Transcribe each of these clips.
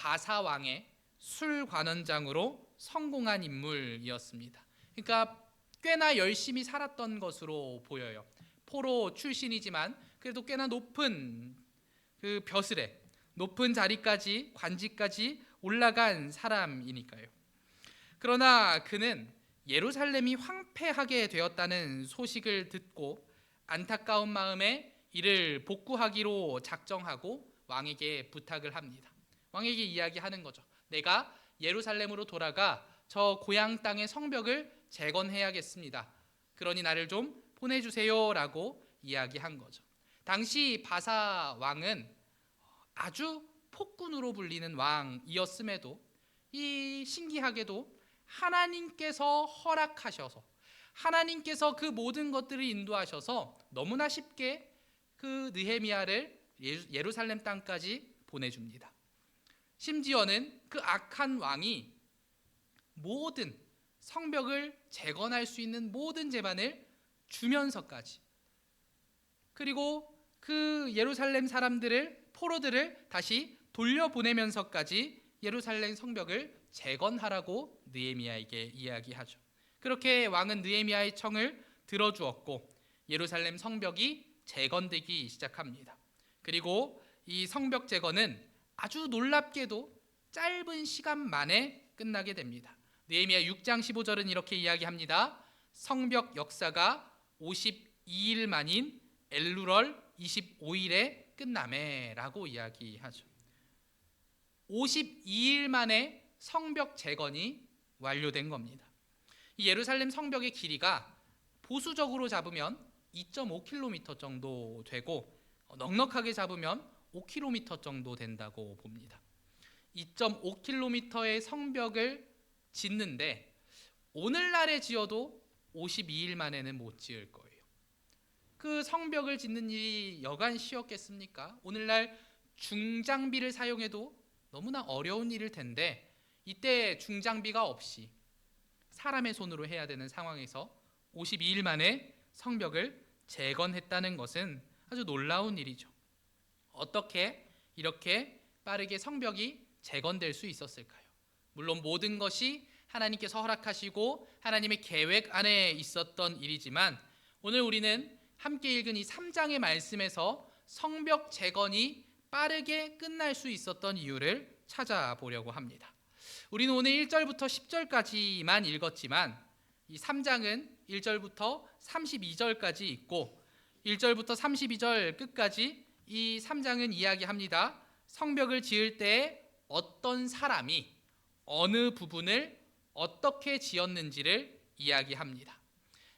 바사 왕의 술관원장으로 성공한 인물이었습니다. 그러니까 꽤나 열심히 살았던 것으로 보여요. 포로 출신이지만 그래도 꽤나 높은 그 벼슬에 높은 자리까지 관직까지 올라간 사람이니까요. 그러나 그는 예루살렘이 황폐하게 되었다는 소식을 듣고 안타까운 마음에 이를 복구하기로 작정하고 왕에게 부탁을 합니다. 왕에게 이야기하는 거죠. 내가 예루살렘으로 돌아가 저 고향 땅의 성벽을 재건해야겠습니다. 그러니 나를 좀 보내주세요라고 이야기한 거죠. 당시 바사 왕은 아주 폭군으로 불리는 왕이었음에도 이 신기하게도 하나님께서 허락하셔서 하나님께서 그 모든 것들을 인도하셔서 너무나 쉽게 그 느헤미야를 예루살렘 땅까지 보내줍니다. 심지어는 그 악한 왕이 모든 성벽을 재건할 수 있는 모든 재반을 주면서까지, 그리고 그 예루살렘 사람들을 포로들을 다시 돌려보내면서까지 예루살렘 성벽을 재건하라고 느헤미야에게 이야기하죠. 그렇게 왕은 느헤미야의 청을 들어주었고 예루살렘 성벽이 재건되기 시작합니다. 그리고 이 성벽 재건은 아주 놀랍게도 짧은 시간 만에 끝나게 됩니다. 느헤미야 6장 15절은 이렇게 이야기합니다. 성벽 역사가 52일 만인 엘루럴 25일에 끝나매라고 이야기하죠. 52일 만에 성벽 재건이 완료된 겁니다. 이 예루살렘 성벽의 길이가 보수적으로 잡으면 2.5km 정도 되고 넉넉하게 잡으면 5km 정도 된다고 봅니다. 2.5km의 성벽을 짓는데 오늘날에 지어도 52일 만에는 못 지을 거예요. 그 성벽을 짓는 일이 여간 쉬웠겠습니까? 오늘날 중장비를 사용해도 너무나 어려운 일일 텐데 이때 중장비가 없이 사람의 손으로 해야 되는 상황에서 52일 만에 성벽을 재건했다는 것은 아주 놀라운 일이죠. 어떻게 이렇게 빠르게 성벽이 재건될 수 있었을까요? 물론 모든 것이 하나님께서 허락하시고 하나님의 계획 안에 있었던 일이지만 오늘 우리는 함께 읽은 이 3장의 말씀에서 성벽 재건이 빠르게 끝날 수 있었던 이유를 찾아보려고 합니다. 우리는 오늘 1절부터 10절까지만 읽었지만 이 3장은 1절부터 32절까지 있고 1절부터 32절 끝까지 이 3장은 이야기합니다. 성벽을 지을 때 어떤 사람이 어느 부분을 어떻게 지었는지를 이야기합니다.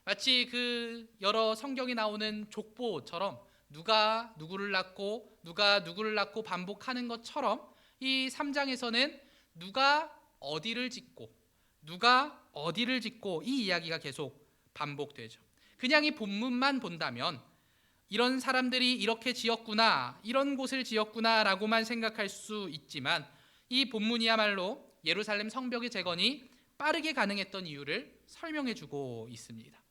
마치 그 여러 성경에 나오는 족보처럼 누가 누구를 낳고 누가 누구를 낳고 반복하는 것처럼 이 3장에서는 누가 어디를 짓고 누가 어디를 짓고 이 이야기가 계속 반복되죠. 그냥 이 본문만 본다면 이런 사람들이 이렇게 지었구나, 이런 곳을 지었구나 라고만 생각할 수 있지만 이 본문이야말로 예루살렘 성벽의 재건이 빠르게 가능했던 이유를 설명해 주고 있습니다.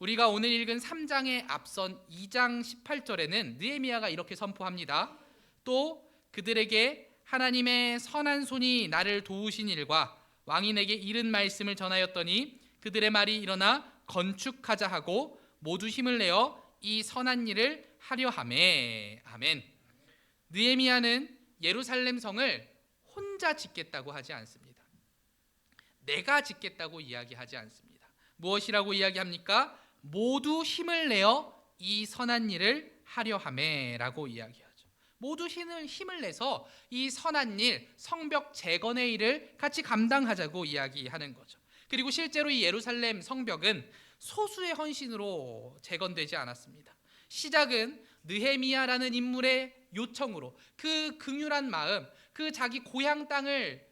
우리가 오늘 읽은 3장의 앞선 2장 18절에는 느헤미야가 이렇게 선포합니다. 또 그들에게 하나님의 선한 손이 나를 도우신 일과 왕이 내게 이른 말씀을 전하였더니 그들의 말이 일어나 건축하자 하고 모두 힘을 내어 이 선한 일을 하려 하매. 아멘. 느헤미야는 예루살렘 성을 혼자 짓겠다고 하지 않습니다. 내가 짓겠다고 이야기하지 않습니다. 무엇이라고 이야기합니까? 모두 힘을 내어 이 선한 일을 하려 하매라고 이야기하죠. 모두 힘을 내서 이 선한 일, 성벽 재건의 일을 같이 감당하자고 이야기하는 거죠. 그리고 실제로 이 예루살렘 성벽은 소수의 헌신으로 재건되지 않았습니다. 시작은 느헤미야라는 인물의 요청으로, 그 긍휼한 마음, 그 자기 고향 땅을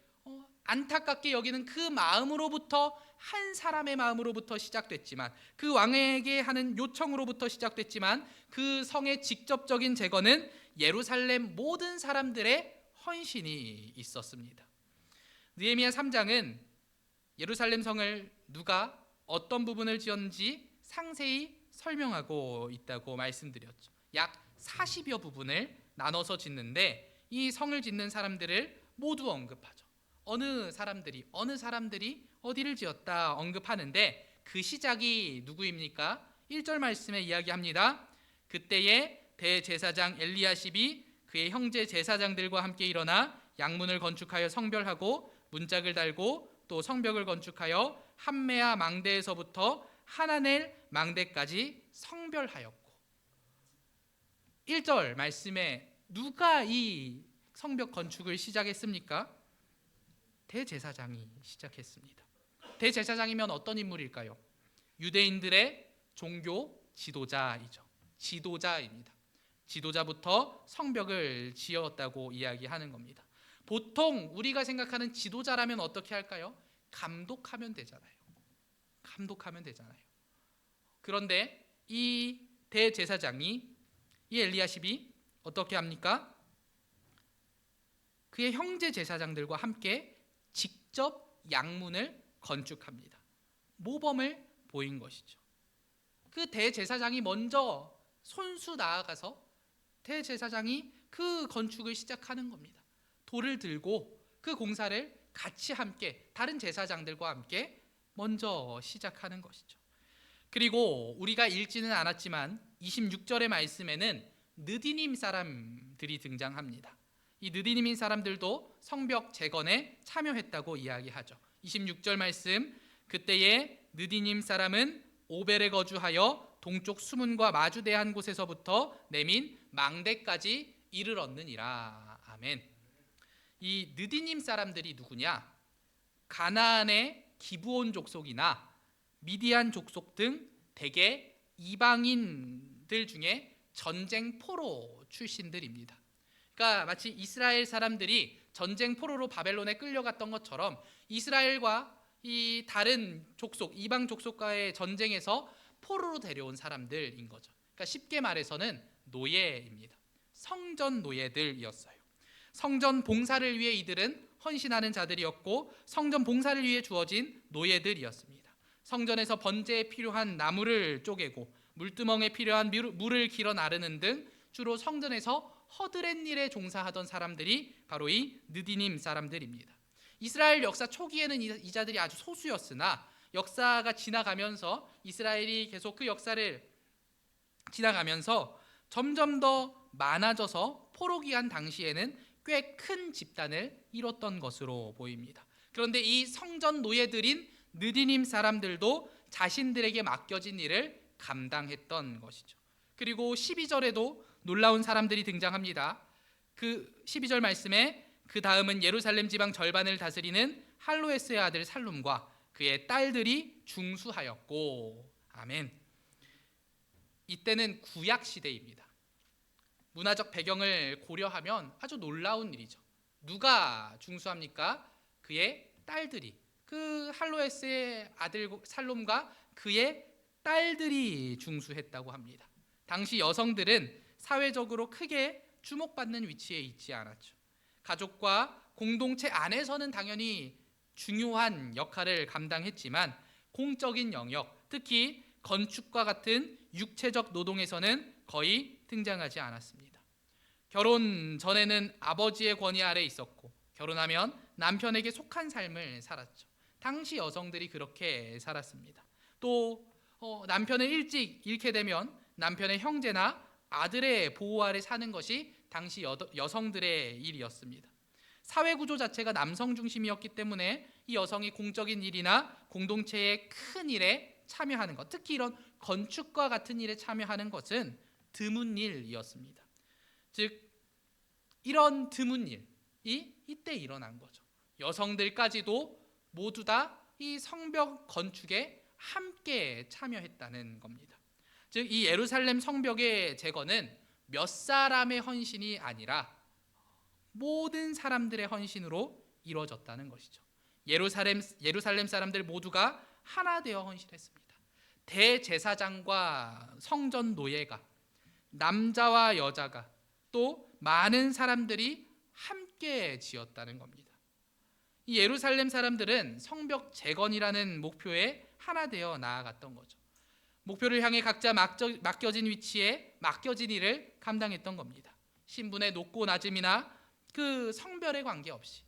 안타깝게 여기는 그 마음으로부터, 한 사람의 마음으로부터 시작됐지만, 그 왕에게 하는 요청으로부터 시작됐지만 그 성의 직접적인 재건은 예루살렘 모든 사람들의 헌신이 있었습니다. 느헤미야 3장은 예루살렘 성을 누가 어떤 부분을 지었는지 상세히 설명하고 있다고 말씀드렸죠. 약 40여 부분을 나눠서 짓는데 이 성을 짓는 사람들을 모두 언급하죠. 어느 사람들이 어디를 지었다 언급하는데 그 시작이 누구입니까? 1절 말씀에 이야기합니다. 그때에 대제사장 엘리야십이 그의 형제 제사장들과 함께 일어나 양문을 건축하여 성별하고 문짝을 달고 또 성벽을 건축하여 함메아 망대에서부터 하나넬 망대까지 성별하였고, 1절 말씀에 누가 이 성벽 건축을 시작했습니까? 대제사장이 시작했습니다. 대제사장이면 어떤 인물일까요? 유대인들의 종교 지도자이죠. 지도자입니다. 지도자부터 성벽을 지었다고 이야기하는 겁니다. 보통 우리가 생각하는 지도자라면 어떻게 할까요? 감독하면 되잖아요. 그런데 이 대제사장이, 이 엘리야십이 어떻게 합니까? 그의 형제 제사장들과 함께 직접 양문을 건축합니다. 모범을 보인 것이죠. 그 대제사장이 먼저 손수 나아가서 대제사장이 그 건축을 시작하는 겁니다. 돌을 들고 그 공사를 같이 함께 다른 제사장들과 함께 먼저 시작하는 것이죠. 그리고 우리가 읽지는 않았지만 26절의 말씀에는 느디님 사람들이 등장합니다. 이 느디님 사람들도 성벽 재건에 참여했다고 이야기하죠. 26절 말씀, 그때에 느디님 사람은 오벨에 거주하여 동쪽 수문과 마주대한 곳에서부터 내민 망대까지 이르렀느니라. 아멘. 이 느디님 사람들이 누구냐? 가나안의 기브온 족속이나 미디안 족속 등 대개 이방인들 중에 전쟁 포로 출신들입니다. 그러니까 마치 이스라엘 사람들이 전쟁 포로로 바벨론에 끌려갔던 것처럼 이스라엘과 이 다른 족속, 이방 족속과의 전쟁에서 포로로 데려온 사람들인 거죠. 그러니까 쉽게 말해서는 노예입니다. 성전 노예들이었어요. 성전 봉사를 위해 이들은 헌신하는 자들이었고 성전 봉사를 위해 주어진 노예들이었습니다. 성전에서 번제에 필요한 나무를 쪼개고 물두멍에 필요한 물을 길어 나르는 등 주로 성전에서 허드렛 일에 종사하던 사람들이 바로 이 느디님 사람들입니다. 이스라엘 역사 초기에는 이 자들이 아주 소수였으나 역사가 지나가면서 이스라엘이 계속 그 역사를 지나가면서 점점 더 많아져서 포로기한 당시에는 꽤 큰 집단을 이뤘던 것으로 보입니다. 그런데 이 성전 노예들인 느디님 사람들도 자신들에게 맡겨진 일을 감당했던 것이죠. 그리고 12절에도 놀라운 사람들이 등장합니다. 그 12절 말씀에 그 다음은 예루살렘 지방 절반을 다스리는 할로에스의 아들 살룸과 그의 딸들이 중수하였고. 아멘. 이때는 구약 시대입니다. 문화적 배경을 고려하면 아주 놀라운 일이죠. 누가 중수합니까? 그의 딸들이, 그 할로에스의 아들 살롬과 그의 딸들이 중수했다고 합니다. 당시 여성들은 사회적으로 크게 주목받는 위치에 있지 않았죠. 가족과 공동체 안에서는 당연히 중요한 역할을 감당했지만 공적인 영역, 특히 건축과 같은 육체적 노동에서는 거의 등장하지 않았습니다. 결혼 전에는 아버지의 권위 아래 있었고 결혼하면 남편에게 속한 삶을 살았죠. 당시 여성들이 그렇게 살았습니다. 또 남편을 일찍 잃게 되면 남편의 형제나 아들의 보호 아래 사는 것이 당시 여성들의 일이었습니다. 사회 구조 자체가 남성 중심이었기 때문에 이 여성이 공적인 일이나 공동체의 큰 일에 참여하는 것, 특히 이런 건축과 같은 일에 참여하는 것은 드문 일이었습니다. 즉 이런 드문 일이 이때 일어난 거죠. 여성들까지도 모두 다 이 성벽 건축에 함께 참여했다는 겁니다. 즉 이 예루살렘 성벽의 재건은 몇 사람의 헌신이 아니라 모든 사람들의 헌신으로 이루어졌다는 것이죠. 예루살렘 사람들 모두가 하나 되어 헌신했습니다. 대제사장과 성전 노예가, 남자와 여자가, 또 많은 사람들이 함께 지었다는 겁니다. 이 예루살렘 사람들은 성벽 재건이라는 목표에 하나 되어 나아갔던 거죠. 목표를 향해 각자 맡겨진 위치에 맡겨진 일을 감당했던 겁니다. 신분의 높고 낮음이나 그 성별에 관계없이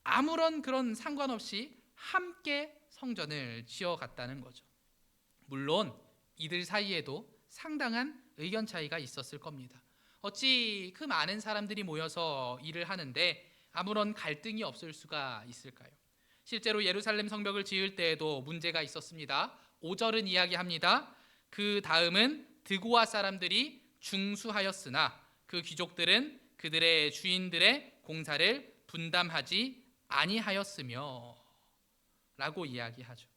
아무런 그런 상관없이 함께 성전을 지어갔다는 거죠. 물론 이들 사이에도 상당한 의견 차이가 있었을 겁니다. 어찌 그 많은 사람들이 모여서 일을 하는데 아무런 갈등이 없을 수가 있을까요? 실제로 예루살렘 성벽을 지을 때에도 문제가 있었습니다. 5절은 이야기합니다. 그 다음은 드고아 사람들이 중수하였으나 그 귀족들은 그들의 주인들의 공사를 분담하지 아니하였으며 라고 이야기하죠.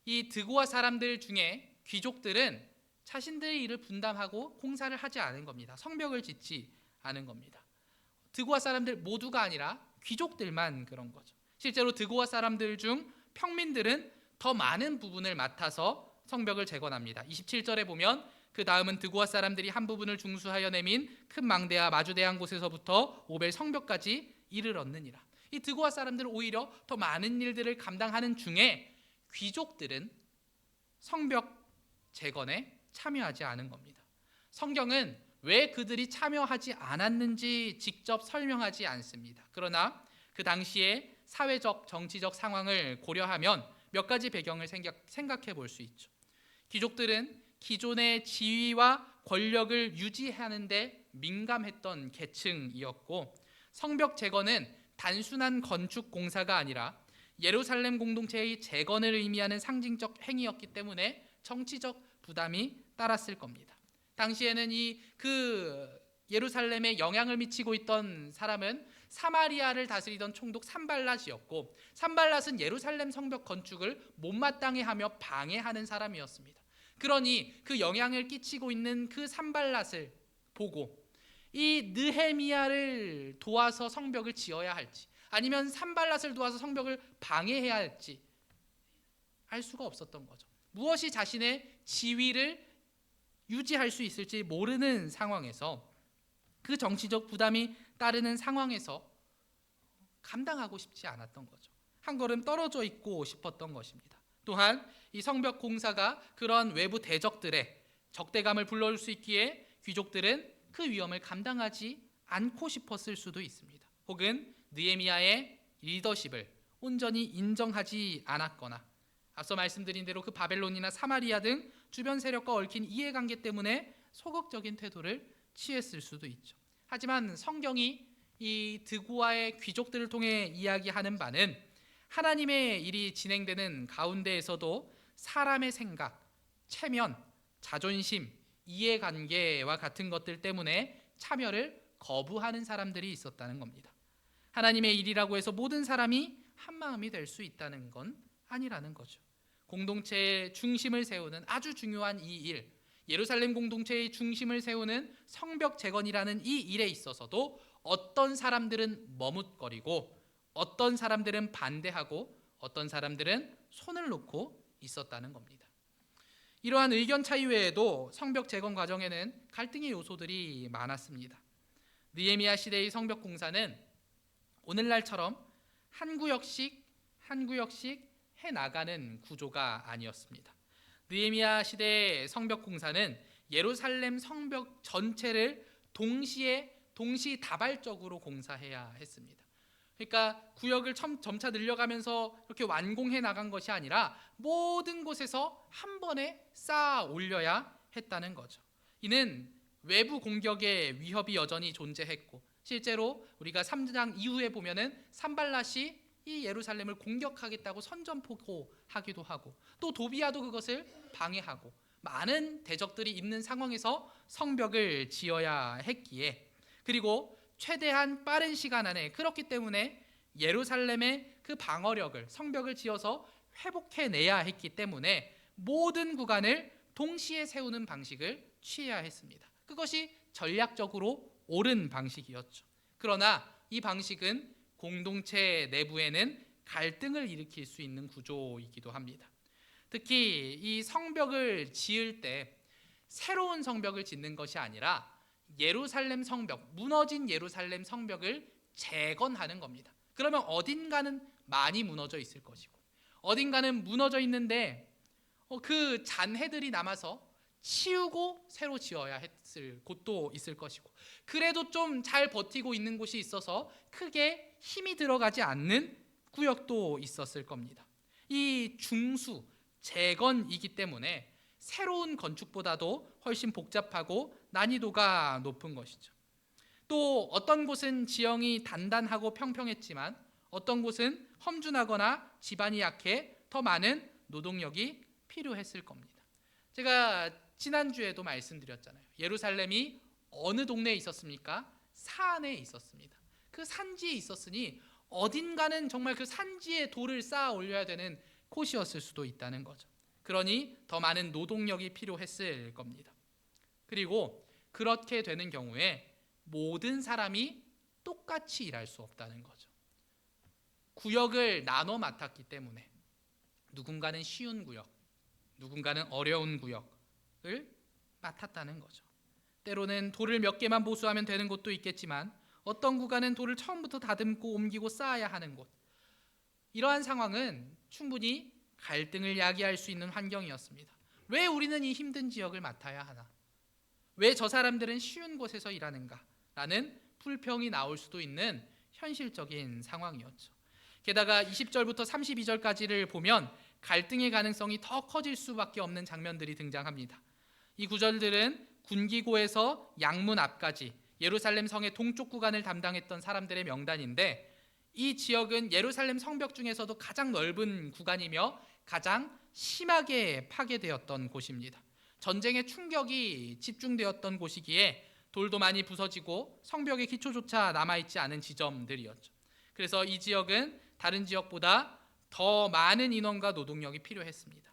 이 드고아 사람들 중에 귀족들은 자신들의 일을 분담하고 공사를 하지 않은 겁니다. 성벽을 짓지 않은 겁니다. 드고아 사람들 모두가 아니라 귀족들만 그런 거죠. 실제로 드고아 사람들 중 평민들은 더 많은 부분을 맡아서 성벽을 재건합니다. 27절에 보면 그 다음은 드고아 사람들이 한 부분을 중수하여 내민 큰 망대와 마주대한 곳에서부터 오벨 성벽까지 이르렀느니라. 이 드고아 사람들은 오히려 더 많은 일들을 감당하는 중에 귀족들은 성벽 재건에 참여하지 않은 겁니다. 성경은 왜 그들이 참여하지 않았는지 직접 설명하지 않습니다. 그러나 그 당시에 사회적, 정치적 상황을 고려하면 몇 가지 배경을 생각해 볼 수 있죠. 귀족들은 기존의 지위와 권력을 유지하는 데 민감했던 계층이었고, 성벽 재건은 단순한 건축 공사가 아니라 예루살렘 공동체의 재건을 의미하는 상징적 행위였기 때문에 정치적 부담이 따랐을 겁니다. 당시에는 그 예루살렘에 영향을 미치고 있던 사람은 사마리아를 다스리던 총독 산발랏이었고, 산발랏은 예루살렘 성벽 건축을 못마땅해 하며 방해하는 사람이었습니다. 그러니 그 영향을 끼치고 있는 그 산발랏을 보고 이 느헤미야를 도와서 성벽을 지어야 할지 아니면 산발랏을 도와서 성벽을 방해해야 할지 알 수가 없었던 거죠. 무엇이 자신의 지위를 유지할 수 있을지 모르는 상황에서, 그 정치적 부담이 따르는 상황에서 감당하고 싶지 않았던 거죠. 한 걸음 떨어져 있고 싶었던 것입니다. 또한 이 성벽 공사가 그런 외부 대적들의 적대감을 불러올 수 있기에 귀족들은 그 위험을 감당하지 않고 싶었을 수도 있습니다. 혹은 느헤미야의 리더십을 온전히 인정하지 않았거나, 앞서 말씀드린 대로 그 바벨론이나 사마리아 등 주변 세력과 얽힌 이해관계 때문에 소극적인 태도를 취했을 수도 있죠. 하지만 성경이 이 드고아의 귀족들을 통해 이야기하는 바는 하나님의 일이 진행되는 가운데에서도 사람의 생각, 체면, 자존심, 이해관계와 같은 것들 때문에 참여를 거부하는 사람들이 있었다는 겁니다. 하나님의 일이라고 해서 모든 사람이 한마음이 될 수 있다는 건 아니라는 거죠. 공동체의 중심을 세우는 아주 중요한 이 일, 예루살렘 공동체의 중심을 세우는 성벽 재건이라는 이 일에 있어서도 어떤 사람들은 머뭇거리고 어떤 사람들은 반대하고 어떤 사람들은 손을 놓고 있었다는 겁니다. 이러한 의견 차이 외에도 성벽 재건 과정에는 갈등의 요소들이 많았습니다. 느헤미야 시대의 성벽 공사는 오늘날처럼 한 구역씩 해나가는 구조가 아니었습니다. 느헤미야 시대의 성벽 공사는 예루살렘 성벽 전체를 동시다발적으로 공사해야 했습니다. 그러니까 구역을 점차 늘려가면서 이렇게 완공해 나간 것이 아니라 모든 곳에서 한 번에 쌓아 올려야 했다는 거죠. 이는 외부 공격의 위협이 여전히 존재했고, 실제로 우리가 3장 이후에 보면은 산발랏이 이 예루살렘을 공격하겠다고 선전포고하기도 하고, 또 도비아도 그것을 방해하고, 많은 대적들이 있는 상황에서 성벽을 지어야 했기에, 그리고 최대한 빠른 시간 안에, 그렇기 때문에 예루살렘의 그 방어력을, 성벽을 지어서 회복해내야 했기 때문에 모든 구간을 동시에 세우는 방식을 취해야 했습니다. 그것이 전략적으로 옳은 방식이었죠. 그러나 이 방식은 공동체 내부에는 갈등을 일으킬 수 있는 구조이기도 합니다. 특히 이 성벽을 지을 때 새로운 성벽을 짓는 것이 아니라 예루살렘 성벽, 무너진 예루살렘 성벽을 재건하는 겁니다. 그러면 어딘가는 많이 무너져 있을 것이고, 어딘가는 무너져 있는데 그 잔해들이 남아서 치우고 새로 지어야 했을 곳도 있을 것이고, 그래도 좀 잘 버티고 있는 곳이 있어서 크게 힘이 들어가지 않는 구역도 있었을 겁니다. 이 중수, 재건이기 때문에 새로운 건축보다도 훨씬 복잡하고 난이도가 높은 것이죠. 또 어떤 곳은 지형이 단단하고 평평했지만 어떤 곳은 험준하거나 지반이 약해 더 많은 노동력이 필요했을 겁니다. 제가 지난주에도 말씀드렸잖아요. 예루살렘이 어느 동네에 있었습니까? 산에 있었습니다. 그 산지에 있었으니 어딘가는 정말 그 산지에 돌을 쌓아 올려야 되는 곳이었을 수도 있다는 거죠. 그러니 더 많은 노동력이 필요했을 겁니다. 그리고 그렇게 되는 경우에 모든 사람이 똑같이 일할 수 없다는 거죠. 구역을 나눠 맡았기 때문에 누군가는 쉬운 구역, 누군가는 어려운 구역을 맡았다는 거죠. 때로는 돌을 몇 개만 보수하면 되는 곳도 있겠지만 어떤 구간은 돌을 처음부터 다듬고 옮기고 쌓아야 하는 곳, 이러한 상황은 충분히 갈등을 야기할 수 있는 환경이었습니다. 왜 우리는 이 힘든 지역을 맡아야 하나? 왜 저 사람들은 쉬운 곳에서 일하는가? 라는 불평이 나올 수도 있는 현실적인 상황이었죠. 게다가 20절부터 32절까지를 보면 갈등의 가능성이 더 커질 수밖에 없는 장면들이 등장합니다. 이 구절들은 군기고에서 양문 앞까지 예루살렘 성의 동쪽 구간을 담당했던 사람들의 명단인데, 이 지역은 예루살렘 성벽 중에서도 가장 넓은 구간이며 가장 심하게 파괴되었던 곳입니다. 전쟁의 충격이 집중되었던 곳이기에 돌도 많이 부서지고 성벽의 기초조차 남아있지 않은 지점들이었죠. 그래서 이 지역은 다른 지역보다 더 많은 인원과 노동력이 필요했습니다.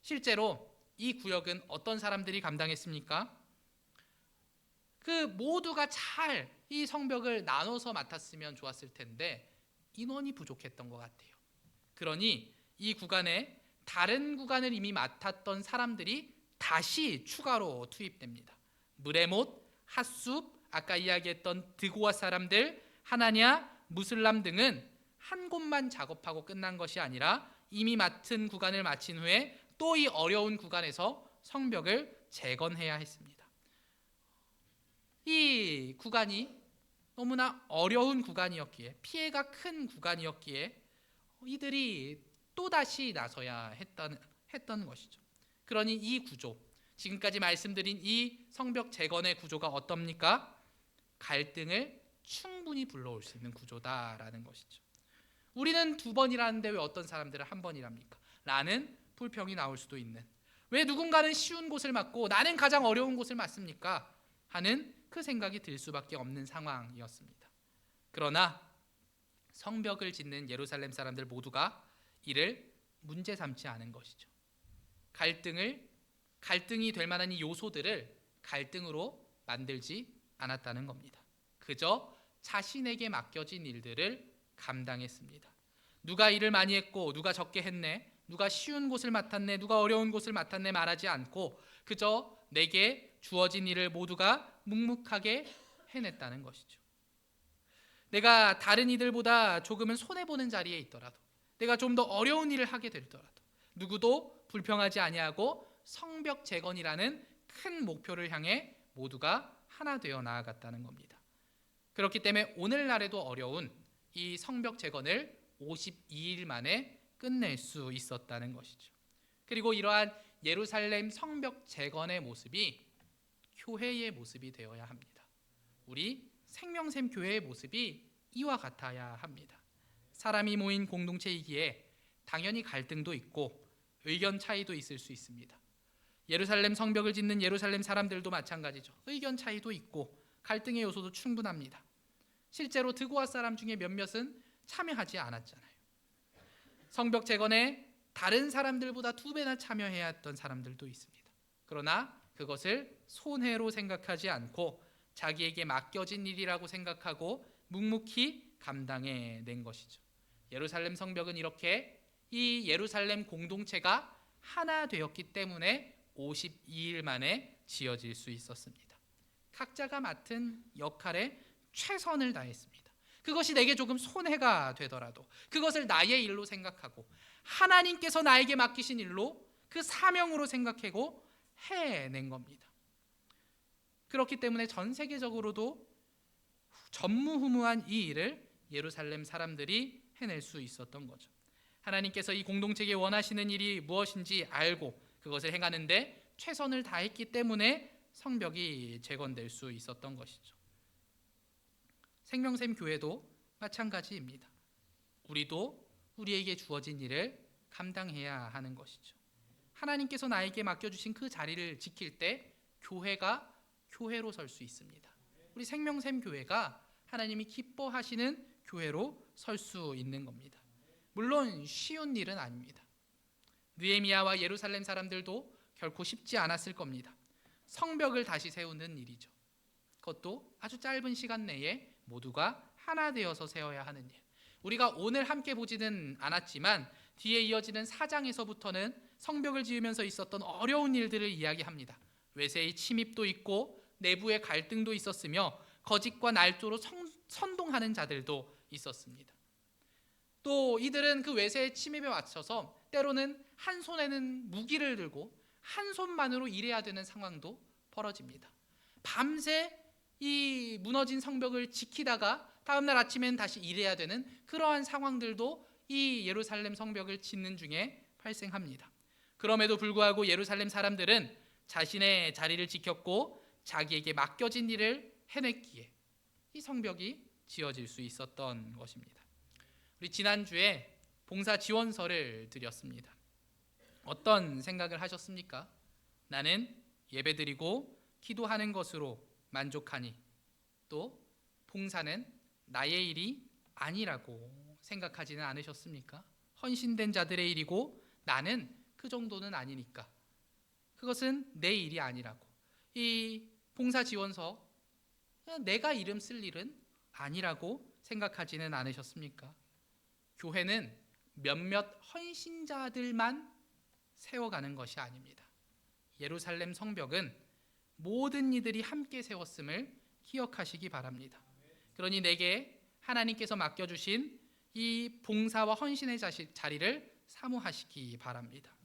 실제로 이 구역은 어떤 사람들이 감당했습니까? 그 모두가 잘 이 성벽을 나눠서 맡았으면 좋았을 텐데 인원이 부족했던 것 같아요. 그러니 이 구간에 다른 구간을 이미 맡았던 사람들이 다시 추가로 투입됩니다. 무레못, 핫숲, 아까 이야기했던 드고아 사람들, 하나냐, 무슬람 등은 한 곳만 작업하고 끝난 것이 아니라 이미 맡은 구간을 마친 후에 또 이 어려운 구간에서 성벽을 재건해야 했습니다. 이 구간이 너무나 어려운 구간이었기에, 피해가 큰 구간이었기에 이들이 또다시 나서야 했던 것이죠. 그러니 이 구조, 지금까지 말씀드린 이 성벽 재건의 구조가 어떻습니까? 갈등을 충분히 불러올 수 있는 구조다라는 것이죠. 우리는 2번 일하는데 왜 어떤 사람들은 1번 일합니까? 라는 불평이 나올 수도 있는, 왜 누군가는 쉬운 곳을 맡고 나는 가장 어려운 곳을 맡습니까? 하는 그 생각이 들 수밖에 없는 상황이었습니다. 그러나 성벽을 짓는 예루살렘 사람들 모두가 이를 문제 삼지 않은 것이죠. 갈등이 될 만한 이 요소들을 갈등으로 만들지 않았다는 겁니다. 그저 자신에게 맡겨진 일들을 감당했습니다. 누가 일을 많이 했고 누가 적게 했네, 누가 쉬운 곳을 맡았네, 누가 어려운 곳을 맡았네 말하지 않고 그저 내게 주어진 일을 모두가 묵묵하게 해냈다는 것이죠. 내가 다른 이들보다 조금은 손해보는 자리에 있더라도, 내가 좀 더 어려운 일을 하게 되더라도 누구도 불평하지 아니하고 성벽 재건이라는 큰 목표를 향해 모두가 하나 되어 나아갔다는 겁니다. 그렇기 때문에 오늘날에도 어려운 이 성벽 재건을 52일 만에 끝낼 수 있었다는 것이죠. 그리고 이러한 예루살렘 성벽 재건의 모습이 교회의 모습이 되어야 합니다. 우리 생명샘 교회의 모습이 이와 같아야 합니다. 사람이 모인 공동체이기에 당연히 갈등도 있고 의견 차이도 있을 수 있습니다. 예루살렘 성벽을 짓는 예루살렘 사람들도 마찬가지죠. 의견 차이도 있고 갈등의 요소도 충분합니다. 실제로 드고아 사람 중에 몇몇은 참여하지 않았잖아요. 성벽 재건에 다른 사람들보다 2배나 참여해야 했던 사람들도 있습니다. 그러나 그것을 손해로 생각하지 않고 자기에게 맡겨진 일이라고 생각하고 묵묵히 감당해낸 것이죠. 예루살렘 성벽은 이렇게 이 예루살렘 공동체가 하나 되었기 때문에 52일 만에 지어질 수 있었습니다. 각자가 맡은 역할에 최선을 다했습니다. 그것이 내게 조금 손해가 되더라도 그것을 나의 일로 생각하고 하나님께서 나에게 맡기신 일로 그 사명으로 생각하고 해낸 겁니다. 그렇기 때문에 전 세계적으로도 전무후무한 이 일을 예루살렘 사람들이 해낼 수 있었던 거죠. 하나님께서 이 공동체에 원하시는 일이 무엇인지 알고 그것을 행하는데 최선을 다했기 때문에 성벽이 재건될 수 있었던 것이죠. 생명샘 교회도 마찬가지입니다. 우리도 우리에게 주어진 일을 감당해야 하는 것이죠. 하나님께서 나에게 맡겨주신 그 자리를 지킬 때 교회가 교회로 설 수 있습니다. 우리 생명샘 교회가 하나님이 기뻐하시는 교회로 설 수 있는 겁니다. 물론 쉬운 일은 아닙니다. 느헤미야와 예루살렘 사람들도 결코 쉽지 않았을 겁니다. 성벽을 다시 세우는 일이죠. 그것도 아주 짧은 시간 내에 모두가 하나 되어서 세워야 하는 일. 우리가 오늘 함께 보지는 않았지만 뒤에 이어지는 4장에서부터는 성벽을 지으면서 있었던 어려운 일들을 이야기합니다. 외세의 침입도 있고 내부의 갈등도 있었으며 거짓과 날조로 선동하는 자들도 있었습니다. 또 이들은 그 외세의 침입에 맞춰서 때로는 한 손에는 무기를 들고 한 손만으로 일해야 되는 상황도 벌어집니다. 밤새 이 무너진 성벽을 지키다가 다음날 아침엔 다시 일해야 되는 그러한 상황들도 이 예루살렘 성벽을 짓는 중에 발생합니다. 그럼에도 불구하고 예루살렘 사람들은 자신의 자리를 지켰고 자기에게 맡겨진 일을 해냈기에 이 성벽이 지어질 수 있었던 것입니다. 우리 지난주에 봉사 지원서를 드렸습니다. 어떤 생각을 하셨습니까? 나는 예배드리고 기도하는 것으로 만족하니 또 봉사는 나의 일이 아니라고 생각하지는 않으셨습니까? 헌신된 자들의 일이고 나는 그 정도는 아니니까 그것은 내 일이 아니라고. 이 봉사 지원서 내가 이름 쓸 일은 아니라고 생각하지는 않으셨습니까? 교회는 몇몇 헌신자들만 세워가는 것이 아닙니다. 예루살렘 성벽은 모든 이들이 함께 세웠음을 기억하시기 바랍니다. 그러니 내게 하나님께서 맡겨주신 이 봉사와 헌신의 자리를 사모하시기 바랍니다.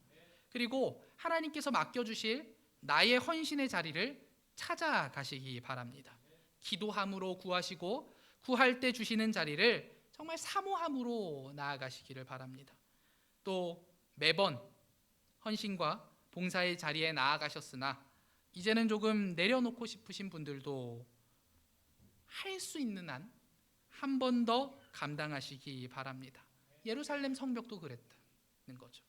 그리고 하나님께서 맡겨주실 나의 헌신의 자리를 찾아가시기 바랍니다. 기도함으로 구하시고 구할 때 주시는 자리를 정말 사모함으로 나아가시기를 바랍니다. 또 매번 헌신과 봉사의 자리에 나아가셨으나 이제는 조금 내려놓고 싶으신 분들도 할 수 있는 한 한 번 더 감당하시기 바랍니다. 예루살렘 성벽도 그랬다는 거죠.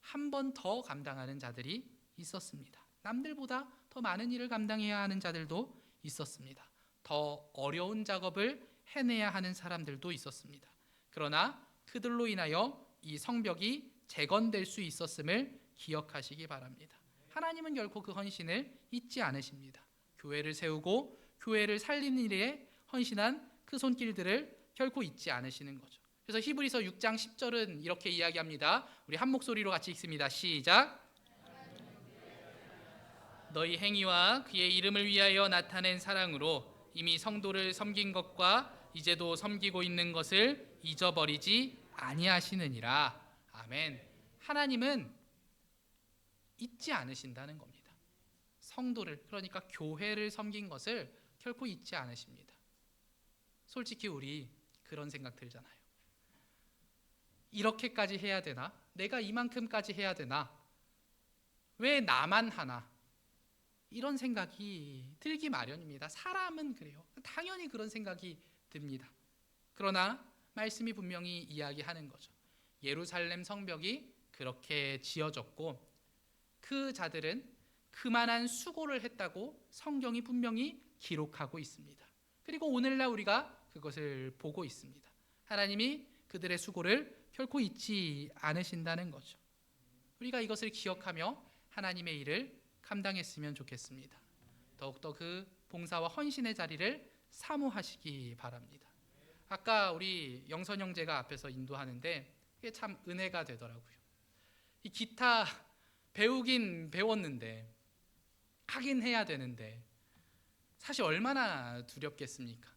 한 번 더 감당하는 자들이 있었습니다. 남들보다 더 많은 일을 감당해야 하는 자들도 있었습니다. 더 어려운 작업을 해내야 하는 사람들도 있었습니다. 그러나 그들로 인하여 이 성벽이 재건될 수 있었음을 기억하시기 바랍니다. 하나님은 결코 그 헌신을 잊지 않으십니다. 교회를 세우고 교회를 살리는 일에 헌신한 그 손길들을 결코 잊지 않으시는 거죠. 그래서 히브리서 6장 10절은 이렇게 이야기합니다. 우리 한 목소리로 같이 읽습니다. 시작. 너희 행위와 그의 이름을 위하여 나타낸 사랑으로 이미 성도를 섬긴 것과 이제도 섬기고 있는 것을 잊어버리지 아니하시느니라. 아멘. 하나님은 잊지 않으신다는 겁니다. 성도를, 그러니까 교회를 섬긴 것을 결코 잊지 않으십니다. 솔직히 우리 그런 생각 들잖아요. 이렇게까지 해야 되나? 내가 이만큼까지 해야 되나? 왜 나만 하나? 이런 생각이 들기 마련입니다. 사람은 그래요. 당연히 그런 생각이 듭니다. 그러나 말씀이 분명히 이야기하는 거죠. 예루살렘 성벽이 그렇게 지어졌고 그 자들은 그만한 수고를 했다고 성경이 분명히 기록하고 있습니다. 그리고 오늘날 우리가 그것을 보고 있습니다. 하나님이 그들의 수고를 결코 잊지 않으신다는 거죠. 우리가 이것을 기억하며 하나님의 일을 감당했으면 좋겠습니다. 더욱더 그 봉사와 헌신의 자리를 사모하시기 바랍니다. 아까 우리 영선 형제가 앞에서 인도하는데 이게 참 은혜가 되더라고요. 이 기타 배우긴 배웠는데 하긴 해야 되는데 사실 얼마나 두렵겠습니까?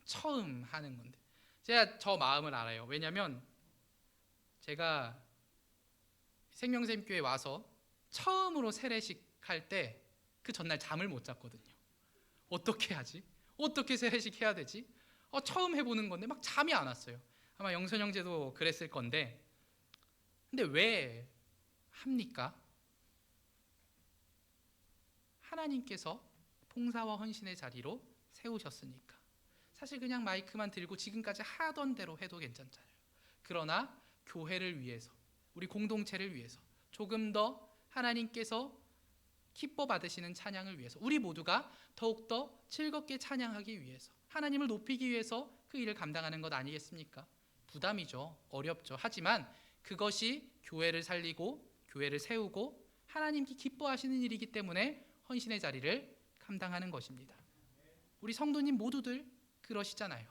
처음 하는 건데. 제가 저 마음을 알아요. 왜냐하면 제가 생명샘교회 와서 처음으로 세례식 할 때 그 전날 잠을 못 잤거든요. 어떻게 하지? 어떻게 세례식 해야 되지? 처음 해보는 건데 막 잠이 안 왔어요. 아마 영선 형제도 그랬을 건데, 근데 왜 합니까? 하나님께서 봉사와 헌신의 자리로 세우셨으니까. 사실 그냥 마이크만 들고 지금까지 하던 대로 해도 괜찮잖아요. 그러나 교회를 위해서, 우리 공동체를 위해서, 조금 더 하나님께서 기뻐 받으시는 찬양을 위해서, 우리 모두가 더욱더 즐겁게 찬양하기 위해서, 하나님을 높이기 위해서 그 일을 감당하는 것 아니겠습니까? 부담이죠. 어렵죠. 하지만 그것이 교회를 살리고 교회를 세우고 하나님께 기뻐하시는 일이기 때문에 헌신의 자리를 감당하는 것입니다. 우리 성도님 모두들 그러시잖아요.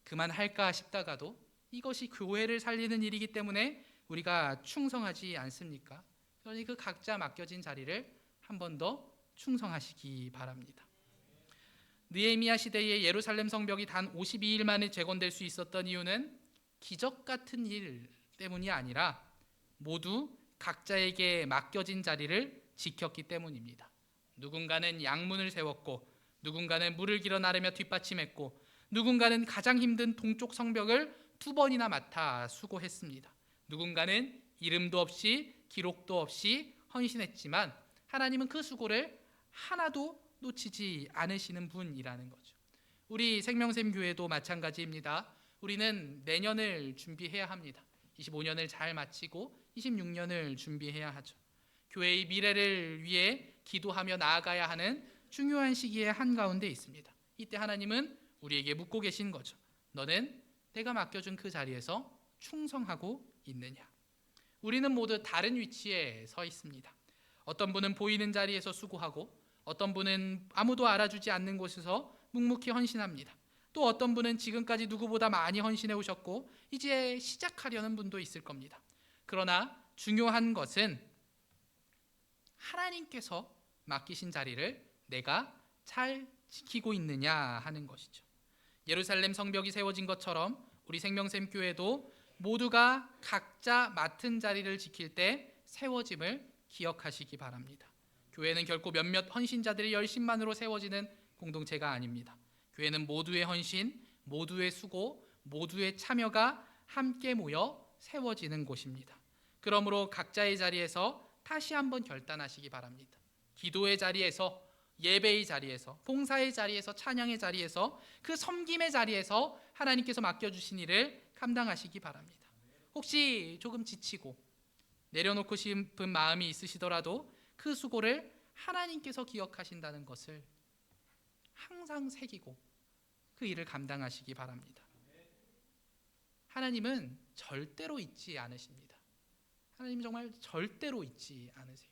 그만할까 싶다가도 이것이 교회를 살리는 일이기 때문에 우리가 충성하지 않습니까? 그러니 그 각자 맡겨진 자리를 한 번 더 충성하시기 바랍니다. 느헤미야 시대에 예루살렘 성벽이 단 52일 만에 재건될 수 있었던 이유는 기적 같은 일 때문이 아니라 모두 각자에게 맡겨진 자리를 지켰기 때문입니다. 누군가는 양문을 세웠고, 누군가는 물을 길어 나르며 뒷받침했고, 누군가는 가장 힘든 동쪽 성벽을 2번이나 맡아 수고했습니다. 누군가는 이름도 없이 기록도 없이 헌신했지만 하나님은 그 수고를 하나도 놓치지 않으시는 분이라는 거죠. 우리 생명샘 교회도 마찬가지입니다. 우리는 내년을 준비해야 합니다. 25년을 잘 마치고 26년을 준비해야 하죠. 교회의 미래를 위해 기도하며 나아가야 하는 중요한 시기의 한가운데 있습니다. 이때 하나님은 우리에게 묻고 계신 거죠. 너는 내가 맡겨준 그 자리에서 충성하고 있느냐? 우리는 모두 다른 위치에 서 있습니다. 어떤 분은 보이는 자리에서 수고하고, 어떤 분은 아무도 알아주지 않는 곳에서 묵묵히 헌신합니다. 또 어떤 분은 지금까지 누구보다 많이 헌신해 오셨고 이제 시작하려는 분도 있을 겁니다. 그러나 중요한 것은 하나님께서 맡기신 자리를 내가 잘 지키고 있느냐 하는 것이죠. 예루살렘 성벽이 세워진 것처럼 우리 생명샘 교회도 모두가 각자 맡은 자리를 지킬 때 세워짐을 기억하시기 바랍니다. 교회는 결코 몇몇 헌신자들의 열심만으로 세워지는 공동체가 아닙니다. 교회는 모두의 헌신, 모두의 수고, 모두의 참여가 함께 모여 세워지는 곳입니다. 그러므로 각자의 자리에서 다시 한번 결단하시기 바랍니다. 기도의 자리에서, 예배의 자리에서, 봉사의 자리에서, 찬양의 자리에서, 그 섬김의 자리에서 하나님께서 맡겨주신 일을 감당하시기 바랍니다. 혹시 조금 지치고 내려놓고 싶은 마음이 있으시더라도 그 수고를 하나님께서 기억하신다는 것을 항상 새기고 그 일을 감당하시기 바랍니다. 하나님은 절대로 잊지 않으십니다. 하나님 정말 절대로 잊지 않으세요.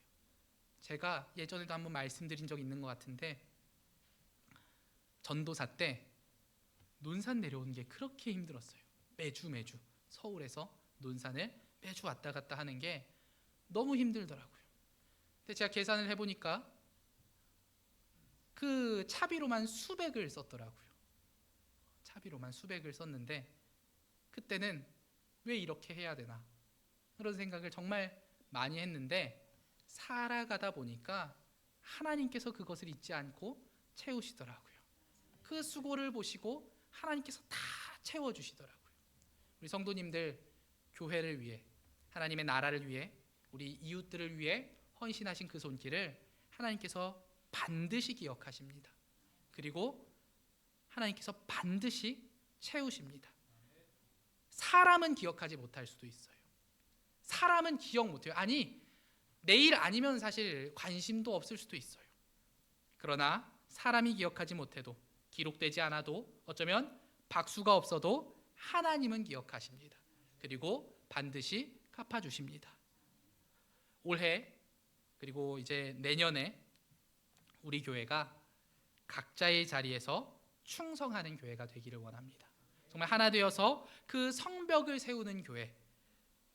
제가 예전에도 한번 말씀드린 적 있는 것 같은데, 전도사 때 논산 내려오는 게 그렇게 힘들었어요. 매주 서울에서 논산을 매주 왔다 갔다 하는 게 너무 힘들더라고요. 근데 제가 계산을 해보니까 그 차비로만 수백을 썼더라고요. 차비로만 수백을 썼는데 그때는 왜 이렇게 해야 되나 그런 생각을 정말 많이 했는데, 살아가다 보니까 하나님께서 그것을 잊지 않고 채우시더라고요. 그 수고를 보시고 하나님께서 다 채워주시더라고요. 우리 성도님들, 교회를 위해, 하나님의 나라를 위해, 우리 이웃들을 위해 헌신하신 그 손길을 하나님께서 반드시 기억하십니다. 그리고 하나님께서 반드시 채우십니다. 사람은 기억하지 못할 수도 있어요. 사람은 기억 못해요. 아니, 내일 아니면 사실 관심도 없을 수도 있어요. 그러나 사람이 기억하지 못해도, 기록되지 않아도, 어쩌면 박수가 없어도 하나님은 기억하십니다. 그리고 반드시 갚아주십니다. 올해 그리고 이제 내년에 우리 교회가 각자의 자리에서 충성하는 교회가 되기를 원합니다. 정말 하나 되어서 그 성벽을 세우는 교회,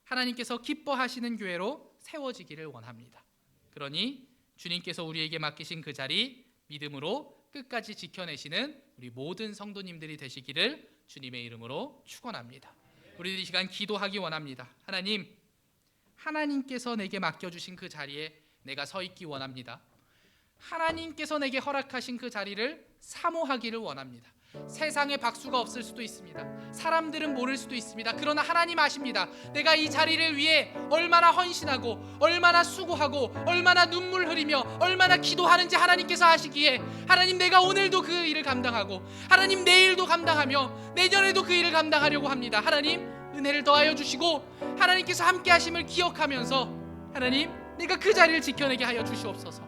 하나님께서 기뻐하시는 교회로 세워지기를 원합니다. 그러니 주님께서 우리에게 맡기신 그 자리 믿음으로 끝까지 지켜내시는 우리 모든 성도님들이 되시기를 주님의 이름으로 축원합니다. 우리들 이 시간 기도하기 원합니다. 하나님, 하나님께서 내게 맡겨주신 그 자리에 내가 서 있기 원합니다. 하나님께서 내게 허락하신 그 자리를 사모하기를 원합니다. 세상에 박수가 없을 수도 있습니다. 사람들은 모를 수도 있습니다. 그러나 하나님 아십니다. 내가 이 자리를 위해 얼마나 헌신하고 얼마나 수고하고 얼마나 눈물 흘리며 얼마나 기도하는지 하나님께서 아시기에 하나님, 내가 오늘도 그 일을 감당하고 하나님 내일도 감당하며 내년에도 그 일을 감당하려고 합니다. 하나님, 은혜를 더하여 주시고 하나님께서 함께 하심을 기억하면서 하나님, 내가 그 자리를 지켜내게 하여 주시옵소서.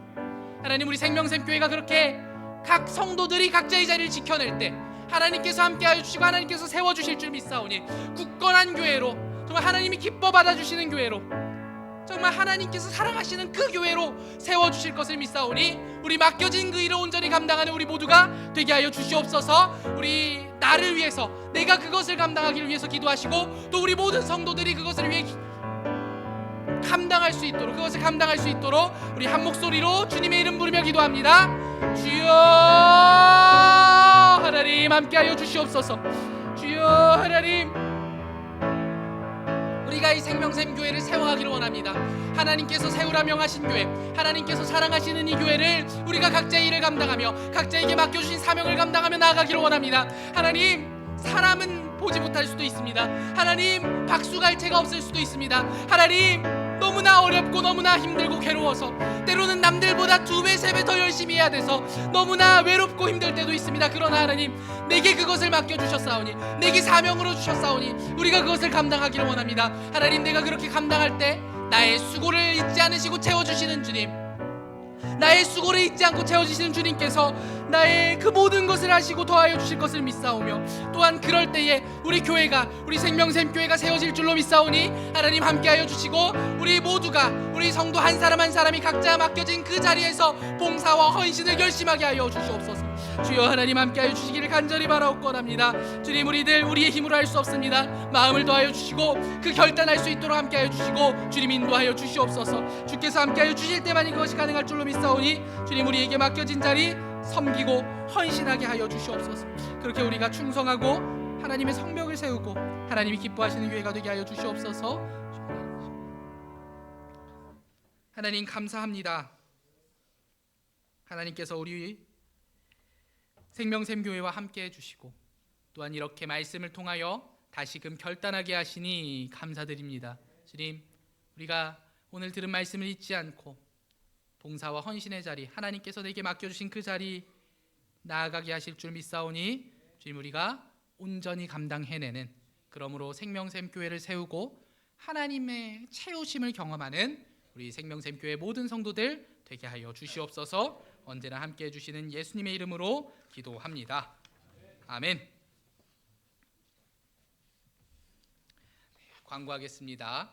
하나님, 우리 생명샘교회가 그렇게 각 성도들이 각자의 자리를 지켜낼 때 하나님께서 함께하여 주시고 하나님께서 세워주실 줄 믿사오니 굳건한 교회로, 정말 하나님이 기뻐 받아주시는 교회로, 정말 하나님께서 사랑하시는 그 교회로 세워주실 것을 믿사오니 우리 맡겨진 그 일을 온전히 감당하는 우리 모두가 되게 하여 주시옵소서. 우리 나를 위해서, 내가 그것을 감당하기를 위해서 기도하시고 또 우리 모든 성도들이 그것을 위해 감당할 수 있도록, 그것을 감당할 수 있도록 우리 한 목소리로 주님의 이름 부르며 기도합니다. 주여 하나님, 함께하여 주시옵소서. 주여 하나님, 우리가 이 생명샘 교회를 세워가기를 원합니다. 하나님께서 세우라 명하신 교회, 하나님께서 사랑하시는 이 교회를 우리가 각자의 일을 감당하며 각자에게 맡겨주신 사명을 감당하며 나아가기를 원합니다. 하나님, 사람은 보지 못할 수도 있습니다. 하나님, 박수갈채가 없을 수도 있습니다. 하나님, 너무나 어렵고 너무나 힘들고 괴로워서 때로는 남들보다 2배 3배 더 열심히 해야 돼서 너무나 외롭고 힘들 때도 있습니다. 그러나 하나님, 내게 그것을 맡겨주셨사오니, 내게 사명으로 주셨사오니 우리가 그것을 감당하기를 원합니다. 하나님, 내가 그렇게 감당할 때 나의 수고를 잊지 않으시고 채워주시는 주님, 나의 수고를 잊지 않고 채워주시는 주님께서 나의 그 모든 것을 하시고 더하여 주실 것을 믿사오며, 또한 그럴 때에 우리 교회가, 우리 생명샘 교회가 세워질 줄로 믿사오니 하나님 함께하여 주시고 우리 모두가, 우리 성도 한 사람 한 사람이 각자 맡겨진 그 자리에서 봉사와 헌신을 결심하게 하여 주시옵소서. 주여 하나님, 함께하여 주시기를 간절히 바라옵건합니다. 주님, 우리들 우리의 힘으로 할 수 없습니다. 마음을 더하여 주시고 그 결단할 수 있도록 함께하여 주시고 주님 인도하여 주시옵소서. 주께서 함께하여 주실 때만이 그것이 가능할 줄로 믿사오니 주님, 우리에게 맡겨진 자리 섬기고 헌신하게 하여 주시옵소서. 그렇게 우리가 충성하고 하나님의 성벽을 세우고 하나님이 기뻐하시는 교회가 되게 하여 주시옵소서. 하나님 감사합니다. 하나님께서 우리 생명샘 교회와 함께 해주시고 또한 이렇게 말씀을 통하여 다시금 결단하게 하시니 감사드립니다. 주님, 우리가 오늘 들은 말씀을 잊지 않고 봉사와 헌신의 자리, 하나님께서 내게 맡겨주신 그 자리 나아가게 하실 줄 믿사오니 주님, 우리가 온전히 감당해내는, 그러므로 생명샘 교회를 세우고 하나님의 채우심을 경험하는 우리 생명샘 교회 모든 성도들 되게 하여 주시옵소서. 언제나 함께 해주시는 예수님의 이름으로 기도합니다. 아멘. 광고하겠습니다.